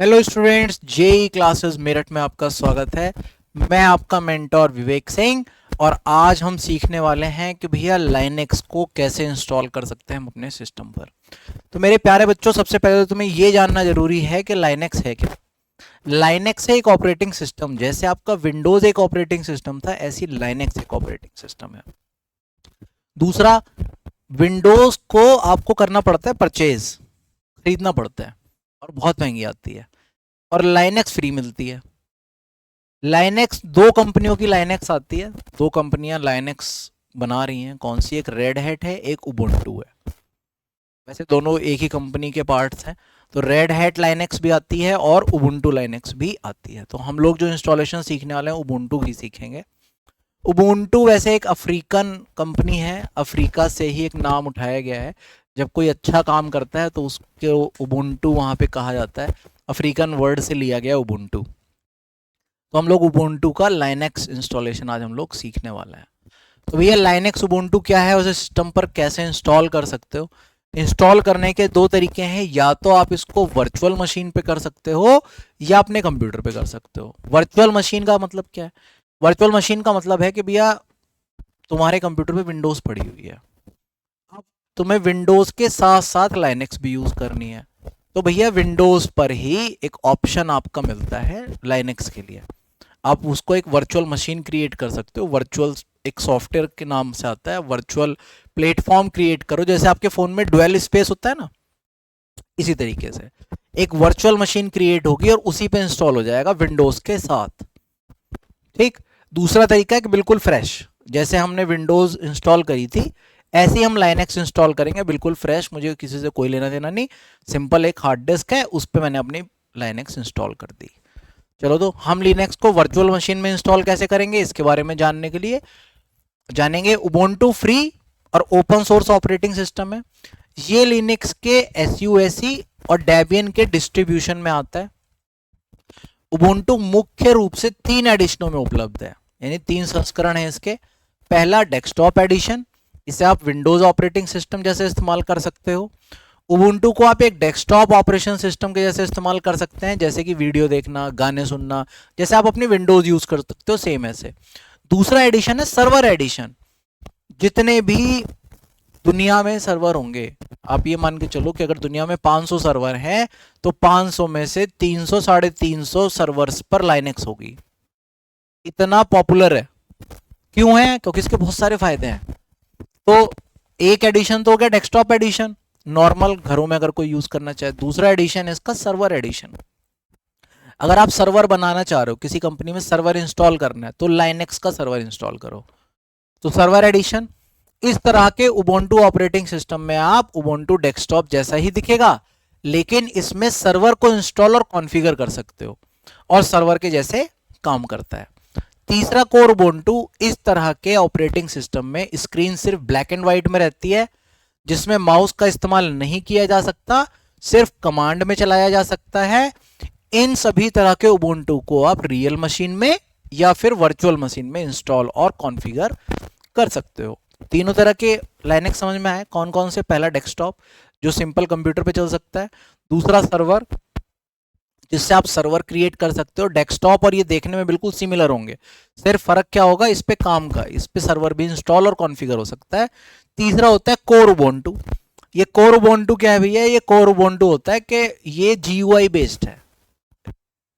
Hello students, JE classes Meerut में आपका स्वागत है। मैं आपका मेंटोर विवेक सिंह और आज हम सीखने वाले हैं कि भैया लाइनेक्स को कैसे इंस्टॉल कर सकते हैं हम अपने सिस्टम पर। तो मेरे प्यारे बच्चों, सबसे पहले तो तुम्हें ये जानना जरूरी है कि लाइनेक्स है क्या। लाइनेक्स है एक ऑपरेटिंग सिस्टम। जैसे आपका विंडोज एक ऑपरेटिंग सिस्टम था, ऐसी लाइनेक्स एक ऑपरेटिंग सिस्टम है। दूसरा, विंडोज को आपको करना पड़ता है परचेज, खरीदना पड़ता है और बहुत महंगी आती है। और लाइनेक्स फ्री मिलती है। लाइनेक्स दो कंपनियों की लाइनेक्स आती है, दो कंपनियां लाइनेक्स बना रही हैं। कौन सी? एक रेड हैट है, एक उबुंटू है। वैसे दोनों एक ही कंपनी के पार्ट्स हैं। तो रेड हैट लाइनेक्स भी आती है और उबुंटू लाइनेक्स भी आती है। तो हम लोग जो इंस्टॉलेशन सीखने वाले हैं उबुंटू की सीखेंगे। उबुंटू वैसे एक अफ्रीकन कंपनी है, अफ्रीका से ही एक नाम उठाया गया है। जब कोई अच्छा काम करता है तो उसके उबुंटू वहाँ पे कहा जाता है। अफ्रीकन वर्ड से लिया गया उबुंटू। तो हम लोग उबुंटू का लाइनेक्स इंस्टॉलेशन आज हम लोग सीखने वाला है। तो भैया लाइनेक्स उबुंटू क्या है, उसे सिस्टम पर कैसे इंस्टॉल कर सकते हो। इंस्टॉल करने के दो तरीके हैं, या तो आप इसको वर्चुअल मशीन पे कर सकते हो या अपने कंप्यूटर पे कर सकते हो। वर्चुअल मशीन का मतलब क्या है? वर्चुअल मशीन का मतलब है कि भैया तुम्हारे कंप्यूटर पे विंडोज पड़ी हुई है, अब तुम्हें विंडोज के साथ साथ लाइनेक्स भी यूज करनी है। तो भैया विंडोज पर ही एक ऑप्शन आपका मिलता है लाइनेक्स के लिए। आप उसको एक वर्चुअल मशीन क्रिएट कर सकते हो। वर्चुअल एक सॉफ्टवेयर के नाम से आता है, वर्चुअल प्लेटफॉर्म क्रिएट करो। जैसे आपके फोन में डुअल स्पेस होता है ना, इसी तरीके से एक वर्चुअल मशीन क्रिएट होगी और उसी पे इंस्टॉल हो जाएगा विंडोज के साथ। ठीक। दूसरा तरीका है कि बिल्कुल फ्रेश, जैसे हमने विंडोज इंस्टॉल करी थी ऐसे ही हम लाइनेक्स इंस्टॉल करेंगे, बिल्कुल फ्रेश। मुझे किसी से कोई लेना देना नहीं, सिंपल एक हार्ड डिस्क है, उस पर मैंने अपनी लाइनेक्स इंस्टॉल कर दी। चलो, तो हम लिनक्स को वर्चुअल मशीन में इंस्टॉल कैसे करेंगे इसके बारे में जानने के लिए जानेंगे। उबुंटू फ्री और ओपन सोर्स ऑपरेटिंग सिस्टम है। ये लिनक्स के एसयूएसी और डेबियन के डिस्ट्रीब्यूशन में आता है। उबुंटू मुख्य रूप से 3 एडिशनों में उपलब्ध है, यानी 3 संस्करण है इसके। पहला डेस्कटॉप एडिशन, इसे आप विंडोज ऑपरेटिंग सिस्टम जैसे इस्तेमाल कर सकते हो। उबुंटू को आप एक डेस्कटॉप ऑपरेशन सिस्टम के जैसे इस्तेमाल कर सकते हैं, जैसे कि वीडियो देखना, गाने सुनना, जैसे आप अपनी विंडोज यूज कर सकते हो, सेम ऐसे। दूसरा एडिशन है सर्वर एडिशन। जितने भी दुनिया में सर्वर होंगे, आप ये मान के चलो कि अगर दुनिया में 500 सर्वर हैं तो 500 में से 300 350 सर्वर्स पर लाइनेक्स होगी। इतना पॉपुलर है। क्यों है? क्योंकि इसके बहुत सारे फायदे हैं। तो एक एडिशन तो हो गया डेस्कटॉप एडिशन, नॉर्मल घरों में अगर कोई यूज करना चाहे। दूसरा एडिशन है इसका सर्वर एडिशन। अगर आप सर्वर बनाना चाह रहे हो, किसी कंपनी में सर्वर इंस्टॉल करना है, तो लाइनेक्स का सर्वर इंस्टॉल करो। तो सर्वर एडिशन। इस तरह के उबुंटू ऑपरेटिंग सिस्टम में आप उबुंटू डेस्कटॉप जैसा ही दिखेगा, लेकिन इसमें सर्वर को इंस्टॉल और कॉन्फ़िगर कर सकते हो और सर्वर के जैसे काम करता है। तीसरा, कोर उबुंटू। इस तरह के ऑपरेटिंग सिस्टम में स्क्रीन सिर्फ ब्लैक एंड व्हाइट में रहती है, जिसमें माउस का इस्तेमाल नहीं किया जा सकता, सिर्फ कमांड में चलाया जा सकता है। इन सभी तरह के उबुंटू को आप रियल मशीन में या फिर वर्चुअल मशीन में इंस्टॉल और कॉन्फ़िगर कर सकते हो। तीनों तरह के लाइनेक्स समझ में आए कौन कौन से? पहला डेस्कटॉप, जो सिंपल कंप्यूटर पे चल सकता है। दूसरा सर्वर, जिससे आप सर्वर क्रिएट कर सकते हो। डेस्कटॉप और ये देखने में बिल्कुल सिमिलर होंगे, सिर्फ फर्क क्या होगा इस पे काम का, इस पे सर्वर भी इंस्टॉल और कॉन्फ़िगर हो सकता है। तीसरा होता है कोर उबुंटू। ये कोर उबुंटू क्या है भैया? ये कोर उबुंटू होता है कि ये जीयूआई बेस्ड है,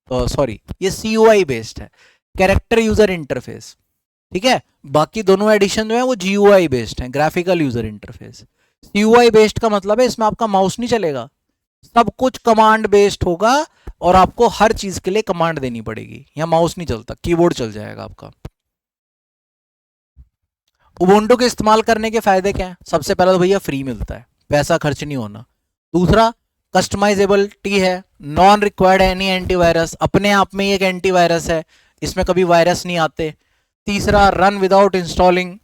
सॉरी ये सीयूआई बेस्ड है, कैरेक्टर यूजर इंटरफेस। ठीक है। बाकी दोनों एडिशन जो है वो जीयूआई बेस्ड है, graphical user interface. CUI based का मतलब है इसमें आपका माउस नहीं चलेगा, सब कुछ कमांड बेस्ड होगा और आपको हर चीज के लिए कमांड देनी पड़ेगी। यहाँ माउस नहीं चलता, कीबोर्ड चल जाएगा आपका। उबुंटू के इस्तेमाल करने के फायदे क्या है? सबसे पहला तो भैया फ्री मिलता है, पैसा खर्च नहीं होना। दूसरा, कस्टमाइजेबिलिटी है, नॉन रिक्वायर्ड एनी एंटीवायरस, अपने आप में ही एक एंटीवायरस है, इसमें कभी वायरस नहीं आते। तीसरा, run without installing.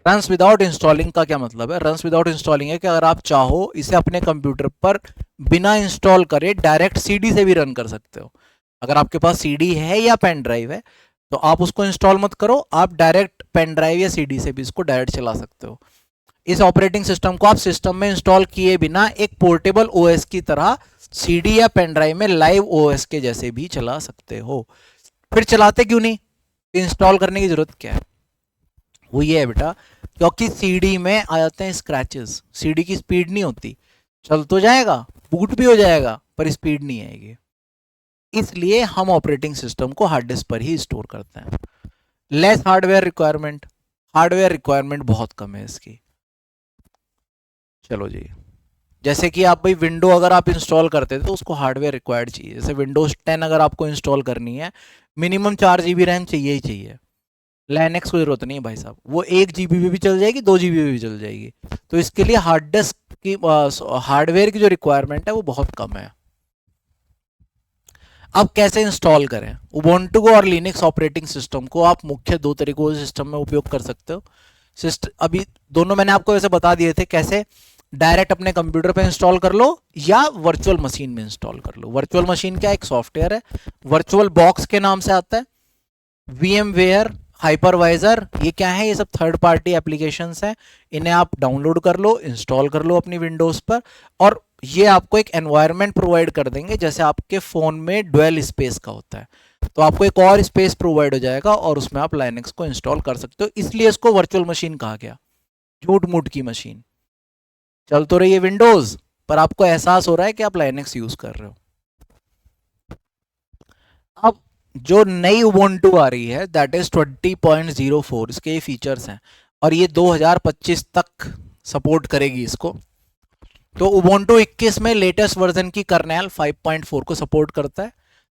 Runs without installing का क्या मतलब है? रन्स विदाउट इंस्टॉलिंग है कि अगर आप चाहो इसे अपने कंप्यूटर पर बिना इंस्टॉल करे डायरेक्ट सीडी से भी रन कर सकते हो। अगर आपके पास सीडी है या पेन ड्राइव है तो आप उसको इंस्टॉल मत करो, आप डायरेक्ट पेन ड्राइव या सीडी से भी इसको डायरेक्ट चला सकते हो। इस ऑपरेटिंग सिस्टम को आप सिस्टम में इंस्टॉल किए बिना एक पोर्टेबल ओएस की तरह सीडी या पेन ड्राइव में लाइव ओएस के जैसे भी चला सकते हो। फिर चलाते क्यों नहीं, इंस्टॉल करने की जरूरत क्या है? वो ये है बेटा, क्योंकि सीडी में आ जाते हैं स्क्रैचेस, सीडी की स्पीड नहीं होती, चल तो जाएगा, बूट भी हो जाएगा, पर स्पीड नहीं आएगी। इसलिए हम ऑपरेटिंग सिस्टम को हार्ड डिस्क पर ही स्टोर करते हैं। Less hardware requirement, hardware requirement बहुत कम है इसकी। चलो जी, जैसे कि आप भाई विंडो अगर आप इंस्टॉल करते थे तो उसको हार्डवेयर रिक्वायर्ड चाहिए। जैसे विंडोज 10 अगर आपको इंस्टॉल करनी है, मिनिमम 4 GB रैम चाहिए ही चाहिए। लाइनेक्स को जरूरत नहीं है भाई साहब, वो 1 GB भी चल जाएगी, 2 GB भी चल जाएगी। तो इसके लिए हार्ड डिस्क की हार्डवेयर की जो रिक्वायरमेंट है वो बहुत कम है। अब कैसे इंस्टॉल करें? उबुंटू को और लिनक्स ऑपरेटिंग सिस्टम को आप मुख्य 2 तरीकों से सिस्टम में उपयोग कर सकते हो। अभी दोनों मैंने आपको ऐसे बता दिए थे, कैसे डायरेक्ट अपने कंप्यूटर पे इंस्टॉल कर लो या वर्चुअल मशीन में इंस्टॉल कर लो। वर्चुअल मशीन क्या एक सॉफ्टवेयर है, वर्चुअल बॉक्स के नाम से आता है। VMware, हाइपरवाइजर, ये क्या है? ये सब थर्ड पार्टी एप्लीकेशंस हैं, इन्हें आप डाउनलोड कर लो, इंस्टॉल कर लो अपनी विंडोज पर, और ये आपको एक एनवायरनमेंट प्रोवाइड कर देंगे जैसे आपके फोन में डुअल स्पेस का होता है। तो आपको एक और स्पेस प्रोवाइड हो जाएगा और उसमें आप लाइनक्स को इंस्टॉल कर सकते हो। इसलिए इसको वर्चुअल मशीन कहा गया, झूठ मूठ की मशीन। चल तो रही है विंडोज, पर आपको एहसास हो रहा है कि आप लाइनक्स यूज कर रहे हो। अब जो नई उबुंटू आ रही है दैट इज 20.04, इसके ये फीचर्स हैं और ये 2025 तक सपोर्ट करेगी इसको। तो उबुंटू 21 में लेटेस्ट वर्जन की कर्नेल 5.4 को सपोर्ट करता है,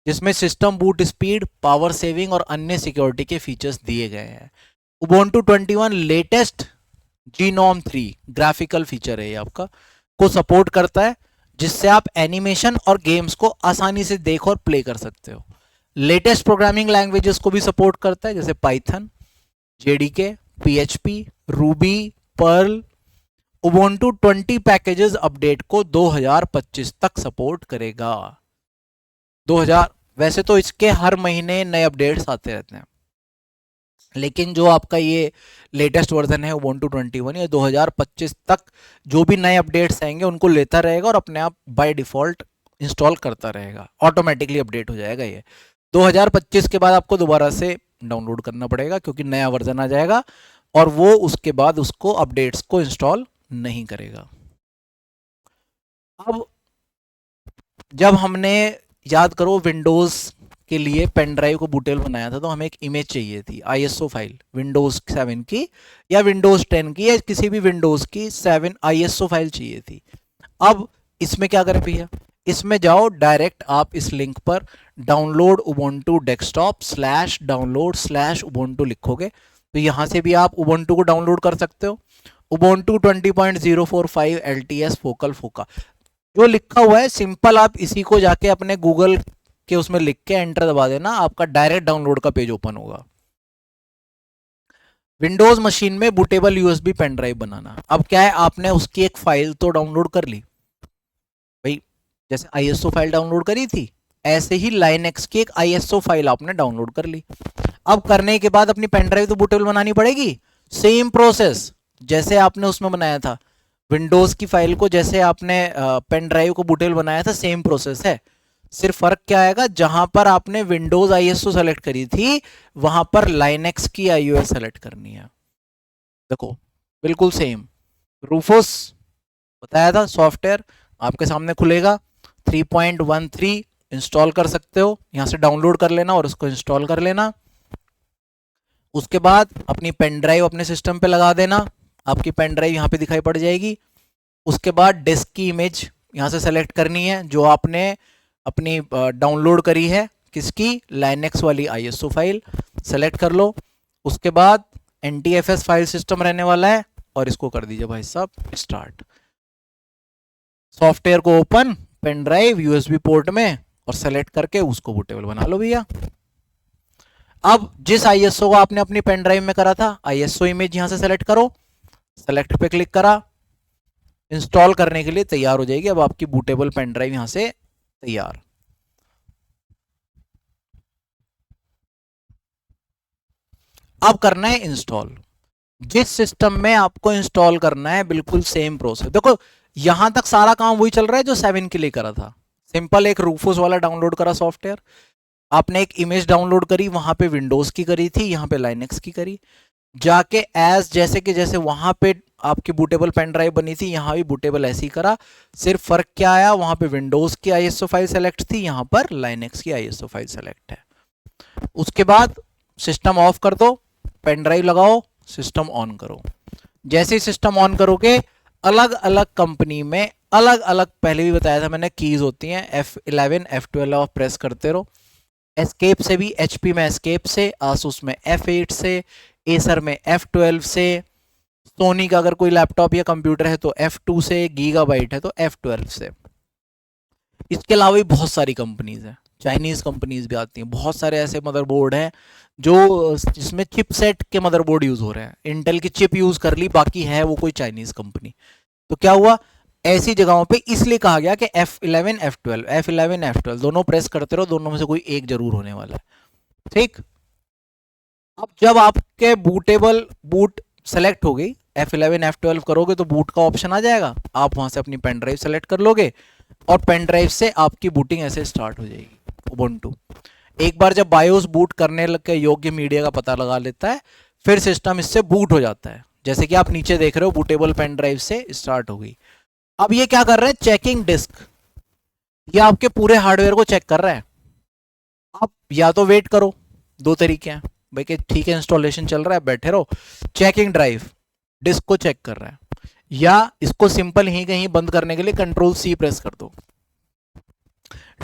जिसमें system boot speed, power saving और अन्य सिक्योरिटी के फीचर्स दिए गए हैं। Ubuntu 21 latest genome 3 graphical feature है ये आपका, को सपोर्ट करता है, जिससे आप एनिमेशन और गेम्स को आसानी से देख और प्ले कर सकते हो। लेटेस्ट प्रोग्रामिंग लैंग्वेजेस को भी सपोर्ट करता है, जैसे Python, JDK, PHP, Ruby, Perl. Ubuntu 20 packages update को 2025 तक सपोर्ट करेगा। 2000 वैसे तो इसके हर महीने नए अपडेट्स आते रहते हैं, लेकिन जो आपका ये लेटेस्ट वर्जन है उबुंटू 21, ये 2025 तक जो भी नए अपडेट्स आएंगे उनको लेता रहेगा और अपने आप बाय डिफॉल्ट इंस्टॉल करता रहेगा, ऑटोमेटिकली अपडेट हो जाएगा ये। 2025 के बाद आपको दोबारा से डाउनलोड करना पड़ेगा क्योंकि नया वर्जन आ जाएगा और वो उसके बाद उसको अपडेट्स को इंस्टॉल नहीं करेगा। अब जब हमने, याद करो, विंडोज के लिए पेन ड्राइव को बूटेबल बनाया था तो हमें एक इमेज चाहिए थी, ISO फाइल विंडोज 7 की या विंडोज 10 की या किसी भी विंडोज की 7 ISO फाइल चाहिए थी। अब इसमें क्या करें भैया, इसमें जाओ डायरेक्ट, आप इस लिंक पर डाउनलोड उबुंटू डेस्कटॉप /download/ubuntu लिखोगे तो यहाँ से भी आप उबुंटू को डाउनलोड कर सकते हो। उबुंटू 20.045 LTS फोकल फोका जो लिखा हुआ है, सिंपल आप इसी को जाके अपने गूगल के उसमें लिख के एंटर दबा देना, आपका डायरेक्ट डाउनलोड का पेज ओपन होगा। विंडोज मशीन में बूटेबल USB पेन ड्राइव बनाना। अब क्या है, आपने उसकी एक फाइल तो डाउनलोड कर ली भाई, जैसे ISO फाइल डाउनलोड करी थी ऐसे ही लाइनक्स की एक ISO फाइल आपने डाउनलोड कर ली। अब करने के बाद अपनी पेन ड्राइव तो बूटेबल बनानी पड़ेगी, सेम प्रोसेस जैसे आपने उसमें बनाया था विंडोज की फाइल को, जैसे आपने पेन ड्राइव को बूटेबल बनाया था, सेम प्रोसेस है। सिर्फ फर्क क्या आएगा, जहां पर आपने विंडोज ISO सेलेक्ट करी थी वहां पर लाइनक्स की IOS सेलेक्ट करनी है। देखो बिल्कुल सेम। रूफोस बताया था सॉफ्टवेयर आपके सामने खुलेगा, 3.13 इंस्टॉल कर सकते हो, यहां से डाउनलोड कर लेना और उसको इंस्टॉल कर लेना। उसके बाद अपनी पेन ड्राइव अपने सिस्टम पे लगा देना, आपकी पेन ड्राइव यहाँ पे दिखाई पड़ जाएगी। उसके बाद डिस्क की इमेज यहाँ से सेलेक्ट करनी है जो आपने अपनी डाउनलोड करी है, किसकी, लाइनक्स वाली ISO फाइल सेलेक्ट कर लो। उसके बाद NTFS फाइल सिस्टम रहने वाला है और इसको कर दीजिए भाई साहब स्टार्ट। सॉफ्टवेयर को open, pen drive USB port में और सेलेक्ट करके उसको बूटेबल बना लो भैया। अब जिस ISO को आपने अपनी पेन ड्राइव में करा था, ISO इमेज यहां से सेलेक्ट करो, सेलेक्ट पे क्लिक करा, इंस्टॉल करने के लिए तैयार हो जाएगी। अब आपकी बूटेबल पेन ड्राइव यहां से तैयार। अब करना है इंस्टॉल। जिस सिस्टम में आपको इंस्टॉल करना है बिल्कुल सेम प्रोसेस। देखो यहां तक सारा काम वही चल रहा है जो 7 के लिए करा था, सिंपल, एक रूफोस वाला डाउनलोड करा सॉफ्टवेयर, आपने एक इमेज डाउनलोड करी, वहां पे विंडोज की करी थी, यहाँ पे लाइनेक्स की करी, जाके एज जैसे कि जैसे वहां पे आपकी बूटेबल पेन ड्राइव बनी थी, यहाँ भी बूटेबल ऐसी करा, सिर्फ फर्क क्या आया, वहां पे विंडोज की आईएसओ फाइल सेलेक्ट थी, यहाँ पर लाइनेक्स की आईएसओ फाइल सेलेक्ट है। उसके बाद सिस्टम ऑफ कर दो, पेन ड्राइव लगाओ, सिस्टम ऑन करो। जैसे ही सिस्टम ऑन करोगे, अलग अलग कंपनी में अलग अलग, पहले भी बताया था मैंने, कीज होती हैं, F11 F12 प्रेस करते रहो। एस्केप से भी, HP में एस्केप से, आसूस में F8 से, एसर में F12 से, सोनी का अगर कोई लैपटॉप या कंप्यूटर है तो F2 से, गीगाबाइट है तो F12 से। इसके अलावा भी बहुत सारी कंपनीज हैं, चाइनीज कंपनीज भी आती हैं, बहुत सारे ऐसे मदरबोर्ड हैं जो जिसमें चिपसेट के मदरबोर्ड यूज हो रहे हैं, इंटेल की चिप यूज कर ली, बाकी है वो कोई चाइनीज कंपनी। तो क्या हुआ, ऐसी जगहों पे इसलिए कहा गया कि F11 F12 दोनों प्रेस करते रहो, दोनों में से कोई एक जरूर होने वाला है। ठीक, अब जब आपके बूटेबल बूट सेलेक्ट हो गई, F11 F12 करोगे तो बूट का ऑप्शन आ जाएगा, आप वहां से अपनी पेन ड्राइव सेलेक्ट कर लोगे और पेन ड्राइव से आपकी बूटिंग ऐसे स्टार्ट हो जाएगी उबुंटू। एक बार जब बायोस बूट करने लग के योग्य मीडिया का पता लगा लेता है, फिर सिस्टम इससे बूट हो जाता है। जैसे कि आप नीचे देख रहे हो, बूटेबल पेन ड्राइव से स्टार्ट हो गई। अब ये क्या कर रहे हैं, चेकिंग डिस्क, ये आपके पूरे हार्डवेयर को चेक कर रहा है। आप या तो वेट करो, दो तरीके हैं भाई, कि ठीक है इंस्टॉलेशन चल रहा है, बैठे रहो, चेकिंग ड्राइव डिस्क को चेक कर रहा है, या इसको सिंपल ही कहीं बंद करने के लिए Ctrl+C प्रेस कर दो,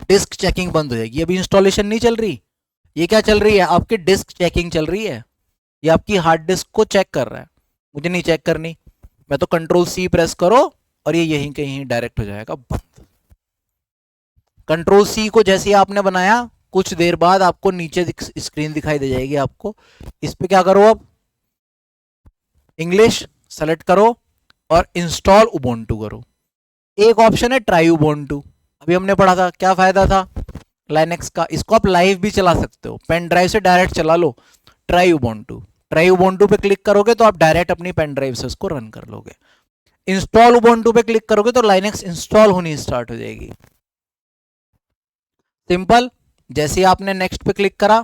डिस्क चेकिंग बंद हो जाएगी। अभी इंस्टॉलेशन नहीं चल रही, ये क्या चल रही है, आपकी डिस्क चेकिंग चल रही है, ये आपकी हार्ड डिस्क को चेक कर रहा है। मुझे नहीं चेक करनी, मैं तो Ctrl+C प्रेस करो और ये यहीं कहीं डायरेक्ट हो जाएगा बंद। Ctrl+C को जैसे ही आपने बनाया, कुछ देर बाद आपको नीचे स्क्रीन दिखाई दे जाएगी आपको, इस पे क्या करो, अब इंग्लिश सेलेक्ट करो और इंस्टॉल उबुंटू करो। एक ऑप्शन है ट्राई उबुंटू, अभी हमने पढ़ा था, क्या फायदा था लाइनेक्स का, इसको आप लाइव भी चला सकते हो, पेन ड्राइव से डायरेक्ट चला लो। ट्राई उबुंटू पे क्लिक करोगे तो आप डायरेक्ट अपनी पेन ड्राइव से उसको रन कर लोगे। इंस्टॉल उबुंटू पे क्लिक करोगे तो लाइनेक्स इंस्टॉल होनी स्टार्ट हो जाएगी। सिंपल, जैसे ही आपने नेक्स्ट पे क्लिक करा,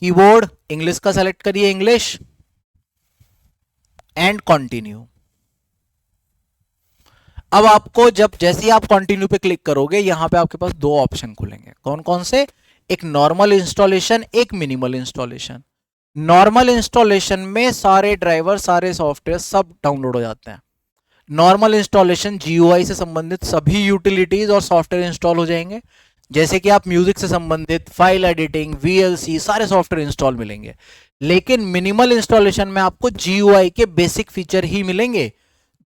कीबोर्ड इंग्लिश का सेलेक्ट करिए, इंग्लिश, एंड कंटिन्यू। अब आपको जब जैसे ही आप कंटिन्यू पे क्लिक करोगे, यहां पे आपके पास दो ऑप्शन खुलेंगे, कौन कौन से, एक नॉर्मल इंस्टॉलेशन, एक मिनिमल इंस्टॉलेशन। नॉर्मल इंस्टॉलेशन में सारे ड्राइवर, सारे सॉफ्टवेयर सब डाउनलोड हो जाते हैं। नॉर्मल इंस्टॉलेशन GUI से संबंधित सभी यूटिलिटीज और सॉफ्टवेयर इंस्टॉल हो जाएंगे, जैसे कि आप म्यूजिक से संबंधित फाइल एडिटिंग, VLC, सारे सॉफ्टवेयर इंस्टॉल मिलेंगे। लेकिन मिनिमल इंस्टॉलेशन में आपको GUI के बेसिक फीचर ही मिलेंगे,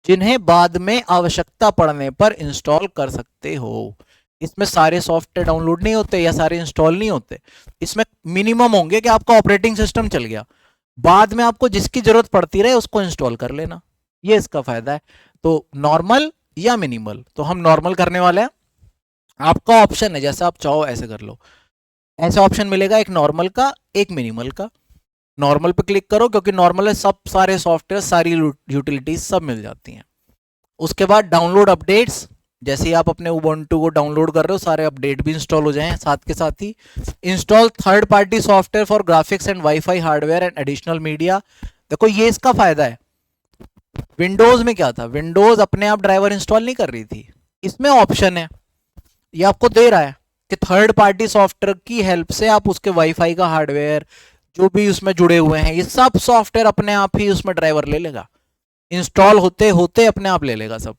जिन्हें बाद में आवश्यकता पड़ने पर इंस्टॉल कर सकते हो। इसमें सारे सॉफ्टवेयर डाउनलोड नहीं होते या सारे इंस्टॉल नहीं होते, इसमें मिनिमम होंगे कि आपका ऑपरेटिंग सिस्टम चल गया, बाद में आपको जिसकी जरूरत पड़ती रहे उसको इंस्टॉल कर लेना, ये इसका फायदा है। तो नॉर्मल या मिनिमल, तो हम नॉर्मल करने वाले हैं, आपका ऑप्शन है, जैसा आप चाहो ऐसे कर लो। ऐसा ऑप्शन मिलेगा एक नॉर्मल का, एक मिनिमल का। नॉर्मल पे क्लिक करो, क्योंकि नॉर्मल है, सब सारे सॉफ्टवेयर, सारी यूटिलिटीज सब मिल जाती हैं। उसके बाद डाउनलोड अपडेट्स, जैसे ही आप अपने उबुंटू को डाउनलोड कर रहे हो, सारे अपडेट भी इंस्टॉल हो जाएं साथ के साथ ही। Install third party software for graphics and wifi hardware and additional media. देखो ये इसका फायदा है। विंडोज में क्या था, विंडोज अपने आप ड्राइवर इंस्टॉल नहीं कर रही थी, इसमें ऑप्शन है, ये आपको दे रहा है कि थर्ड पार्टी सॉफ्टवेयर की हेल्प से आप उसके वाईफाई का हार्डवेयर, जो भी उसमें जुड़े हुए हैं, ये सब सॉफ्टवेयर अपने आप ही उसमें ड्राइवर ले लेगा, इंस्टॉल होते होते अपने आप ले लेगा सब।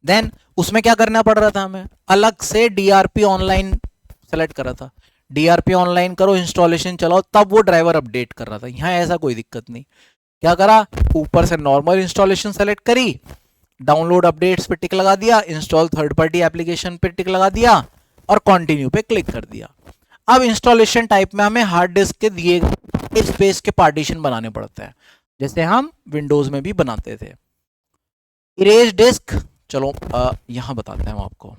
देन उसमें क्या करना पड़ रहा था हमें, अलग से DRP ऑनलाइन सेलेक्ट करा था, DRP ऑनलाइन करो, इंस्टॉलेशन चलाओ, तब वो ड्राइवर अपडेट कर रहा था। यहाँ ऐसा कोई दिक्कत नहीं, क्या करा, ऊपर से नॉर्मल इंस्टॉलेशन सेलेक्ट करी, डाउनलोड अपडेट्स पे टिक लगा दिया, इंस्टॉल थर्ड पार्टी एप्लीकेशन पे टिक लगा दिया और कंटिन्यू पे क्लिक कर दिया। अब इंस्टॉलेशन टाइप में हमें हार्ड डिस्क के दिए गए स्पेस के पार्टीशन बनाने पड़ते हैं, जैसे हम विंडोज में भी बनाते थे। इरेज डिस्क, चलो यहां बताते हैं हम आपको।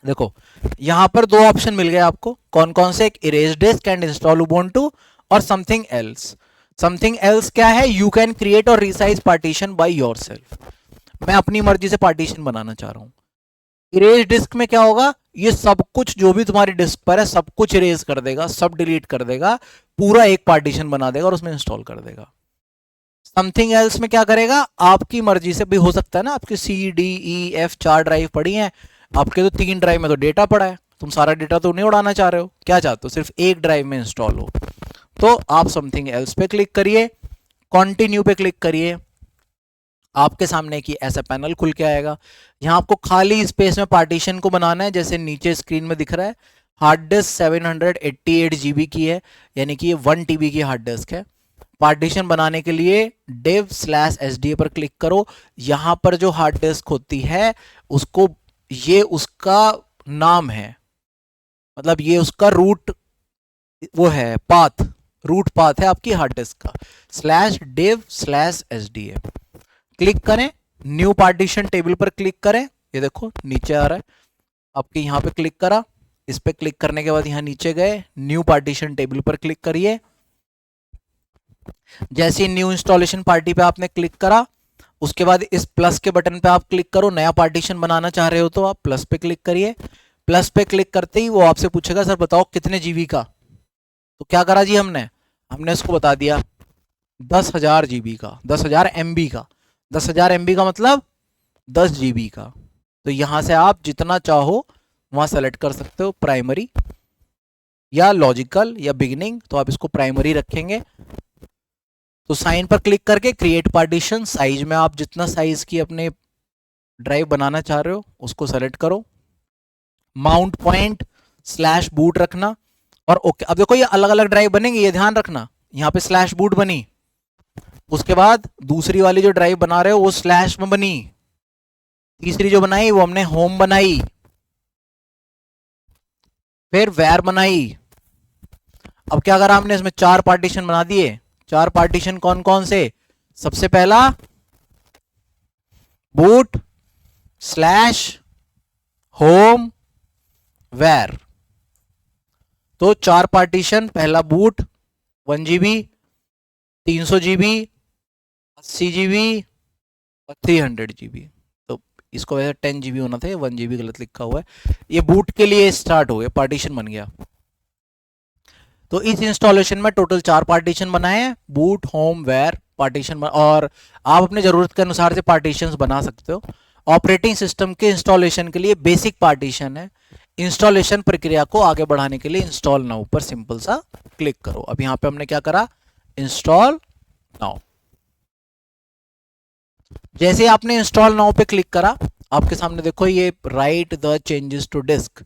देखो यहां पर दो ऑप्शन मिल गए आपको, कौन कौन से, एक erase disk and install Ubuntu, और समथिंग एल्स। समथिंग एल्स क्या है, you can create or resize partition by yourself. मैं अपनी मर्जी से पार्टीशन बनाना चाह रहा हूं, इरेज डिस्क में क्या होगा, ये सब कुछ जो भी तुम्हारी डिस्क पर है सब कुछ इरेज कर देगा, सब डिलीट कर देगा, पूरा एक पार्टीशन बना देगा और उसमें इंस्टॉल कर देगा। समथिंग एल्स में क्या करेगा, आपकी मर्जी से भी हो सकता है ना, आपकी C D E F 4 drive पड़ी हैं, आपके तो 3 ड्राइव में तो डेटा पड़ा है, तुम सारा डेटा तो नहीं उड़ाना चाह रहे हो, क्या चाहते हो सिर्फ एक ड्राइव में इंस्टॉल हो, तो आप समथिंग एल्स पे क्लिक करिए, कंटिन्यू पे क्लिक करिए, आपके सामने की ऐसा पैनल खुल के आएगा। यहाँ आपको खाली स्पेस में पार्टीशन को बनाना है, जैसे नीचे स्क्रीन में दिख रहा है, हार्ड डिस्क 788 GB की है, यानी कि ये 1 TB की हार्ड डिस्क है। पार्टीशन बनाने के लिए div/sda पर क्लिक करो, यहाँ पर जो हार्ड डिस्क होती है उसको, ये उसका नाम है, मतलब ये उसका रूट, वो है पाथ, रूट पाथ है आपकी हार्ड डिस्क का, /div/sda क्लिक करें, न्यू पार्टीशन टेबल पर क्लिक करें, ये देखो नीचे आ रहा है आपके, यहाँ पे क्लिक करा, इस पे क्लिक करने के बाद यहाँ नीचे गए, न्यू पार्टीशन टेबल पर क्लिक करिए, जैसे न्यू इंस्टॉलेशन पार्टी पे आपने क्लिक करा, उसके बाद इस प्लस के बटन पे आप क्लिक करो, नया पार्टीशन बनाना चाह रहे हो तो आप प्लस पे क्लिक करिए, प्लस पे क्लिक करते ही वो आपसे पूछेगा सर बताओ कितने GB का, तो क्या करा जी हमने इसको बता दिया 10,000 GB का, 10,000 MB का, 10,000 MB का मतलब 10 GB का। तो यहां से आप जितना चाहो वहां सेलेक्ट कर सकते हो, प्राइमरी या लॉजिकल या बिगिनिंग, तो आप इसको प्राइमरी रखेंगे। तो साइन पर क्लिक करके क्रिएट पार्टीशन, साइज में आप जितना साइज की अपने ड्राइव बनाना चाह रहे हो उसको सेलेक्ट करो, माउंट पॉइंट /boot रखना, और ओके। अब देखो ये अलग अलग ड्राइव बनेंगे, ये ध्यान रखना, यहाँ पे /boot बनी, उसके बाद दूसरी वाली जो ड्राइव बना रहे हो वो स्लैश में बनी, तीसरी जो बनाई वो हमने होम बनाई, फिर वैर बनाई। अब क्या करा हमने, इसमें 4 पार्टीशन बना दिए। 4 पार्टीशन कौन कौन से, सबसे पहला बूट /होम वैर, तो 4 पार्टीशन, पहला बूट 1 GB, 300 GB, 80 GB और 300 GB, तो इसको वैसे 10 GB होना था, 1 GB गलत लिखा हुआ है। ये बूट के लिए स्टार्ट हो गया, पार्टीशन बन गया। तो इस इंस्टॉलेशन में टोटल 4 पार्टीशन बनाए हैं, बूट होम वैर पार्टीशन, और आप अपने जरूरत के अनुसार से पार्टीशंस बना सकते हो। ऑपरेटिंग सिस्टम के इंस्टॉलेशन के लिए बेसिक पार्टीशन है, इंस्टॉलेशन प्रक्रिया को आगे बढ़ाने के लिए इंस्टॉल नाउ पर सिंपल सा क्लिक करो। अब यहां पे हमने क्या करा, इंस्टॉल नाउ। जैसे आपने इंस्टॉल नाउ पे क्लिक करा, आपके सामने देखो ये write the changes to disk,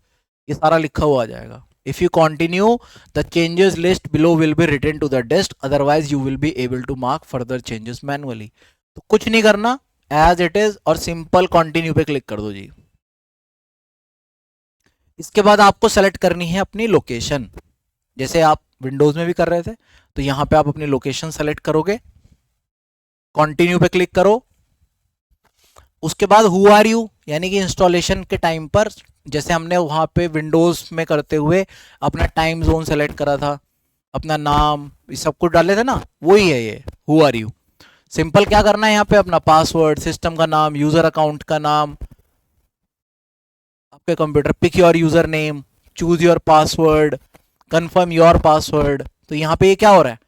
ये सारा लिखा हुआ आ जाएगा। If you continue, the changes list below will be written to the disk, otherwise you will be able to mark further changes manually। तो कुछ नहीं करना, as it is और सिंपल कंटिन्यू पे क्लिक कर दो जी। इसके बाद आपको सेलेक्ट करनी है अपनी लोकेशन, जैसे आप विंडोज में भी कर रहे थे, तो यहां पे आप अपनी लोकेशन सेलेक्ट करोगे, कंटिन्यू पे क्लिक करो। उसके बाद हु आर यू, यानी कि इंस्टॉलेशन के टाइम पर, जैसे हमने वहां पे विंडोज में करते हुए अपना टाइम जोन सेलेक्ट करा था, अपना नाम, ये सब कुछ डाले थे ना, वही है ये हु आर यू। सिंपल क्या करना है, यहाँ पे अपना पासवर्ड, सिस्टम का नाम, यूजर अकाउंट का नाम, आपके computer, pick your user name, choose your password, confirm your password. तो यहाँ पे ये क्या हो रहा है,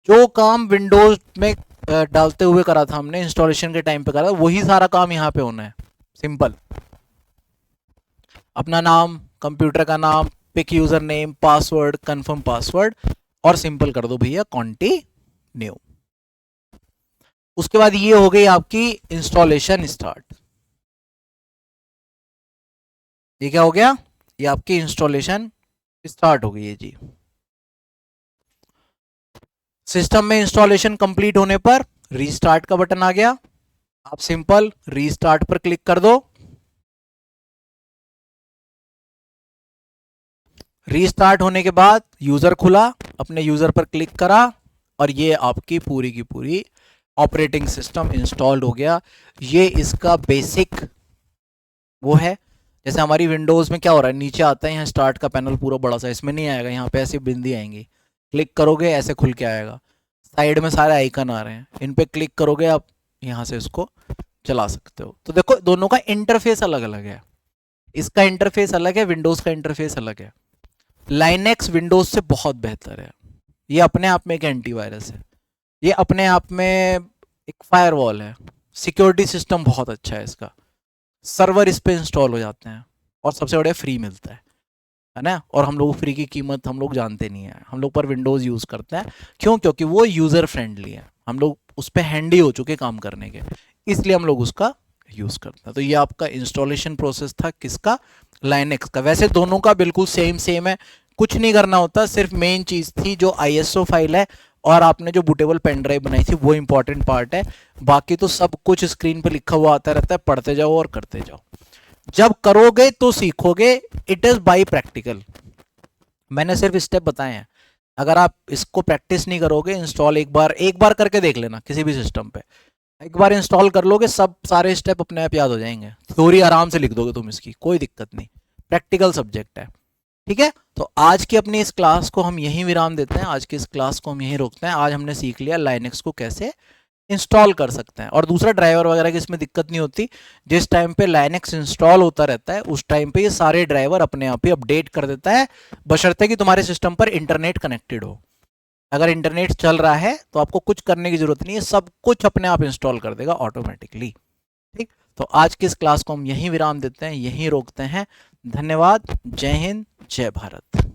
जो काम विंडोज में डालते हुए करा था हमने, इंस्टॉलेशन के टाइम पे करा था, वही सारा काम यहाँ पे होना है। सिंपल अपना नाम, कंप्यूटर का नाम, pick user name, password, confirm password, और सिंपल कर दो भैया कंटिन्यू। उसके बाद ये हो गई आपकी इंस्टॉलेशन स्टार्ट। ये क्या हो गया, ये आपकी इंस्टॉलेशन स्टार्ट हो गई है जी। सिस्टम में इंस्टॉलेशन कंप्लीट होने पर रीस्टार्ट का बटन आ गया, आप सिंपल रीस्टार्ट पर क्लिक कर दो। रीस्टार्ट होने के बाद यूजर खुला, अपने यूजर पर क्लिक करा और ये आपकी पूरी की पूरी ऑपरेटिंग सिस्टम इंस्टॉल्ड हो गया। ये इसका बेसिक वो है, जैसे हमारी विंडोज में क्या हो रहा है, नीचे आता है यहाँ स्टार्ट का पैनल पूरा बड़ा सा, इसमें नहीं आएगा, यहाँ पे ऐसी बिंदी आएंगी, क्लिक करोगे ऐसे खुल के आएगा, साइड में सारे आइकन आ रहे हैं, इन पे क्लिक करोगे आप यहाँ से इसको चला सकते हो। तो देखो दोनों का इंटरफेस अलग अलग है, इसका इंटरफेस अलग है, विंडोज का इंटरफेस अलग है। लाइनेक्स विंडोज से बहुत बेहतर है। ये अपने आप में एक एंटीवायरस है, ये अपने आप में एक फायरवॉल है, सिक्योरिटी सिस्टम बहुत अच्छा है इसका, सर्वर इस पे इंस्टॉल हो जाते हैं और सबसे बड़ा फ्री मिलता है ना। और हम लोग फ्री की कीमत हम लोग जानते नहीं है, हम लोग पर विंडोज़ यूज़ करते हैं। क्यों? क्योंकि वो यूज़र फ्रेंडली है, हम लोग उस पर हैंडी हो चुके काम करने के, इसलिए हम लोग उसका यूज़ करते हैं। तो ये आपका इंस्टॉलेशन प्रोसेस था किसका? लाइनेक्स का। वैसे दोनों का बिल्कुल सेम है, कुछ नहीं करना होता, सिर्फ मेन चीज़ थी जो ISO फाइल है और आपने जो बूटेबल पेन ड्राइव बनाई थी वो इंपॉर्टेंट पार्ट है। बाकी तो सब कुछ स्क्रीन पर लिखा हुआ आता रहता है, पढ़ते जाओ और करते जाओ। जब करोगे तो सीखोगे, इट इज़ बाई प्रैक्टिकल। मैंने सिर्फ स्टेप बताए हैं, अगर आप इसको प्रैक्टिस नहीं करोगे, इंस्टॉल एक बार करके देख लेना किसी भी सिस्टम पे, एक बार इंस्टॉल कर लोगे सब सारे स्टेप अपने आप याद हो जाएंगे, थ्योरी आराम से लिख दोगे तुम, इसकी कोई दिक्कत नहीं, प्रैक्टिकल सब्जेक्ट है। ठीक है, तो आज की अपनी इस क्लास को हम यहीं विराम देते हैं, आज की इस क्लास को हम यहीं रोकते हैं। आज हमने सीख लिया लाइनेक्स को कैसे इंस्टॉल कर सकते हैं, और दूसरा ड्राइवर वगैरह की इसमें दिक्कत नहीं होती। जिस टाइम पे लाइनेक्स इंस्टॉल होता रहता है उस टाइम पे ये सारे ड्राइवर अपने आप ही अपडेट कर देता है, बशर्ते कि तुम्हारे सिस्टम पर इंटरनेट कनेक्टेड हो। अगर इंटरनेट चल रहा है तो आपको कुछ करने की जरूरत नहीं है, सब कुछ अपने आप इंस्टॉल कर देगा ऑटोमेटिकली। ठीक, तो आज की इस क्लास को हम यहीं विराम देते हैं, यहीं रोकते हैं। धन्यवाद, जय हिंद, जय भारत।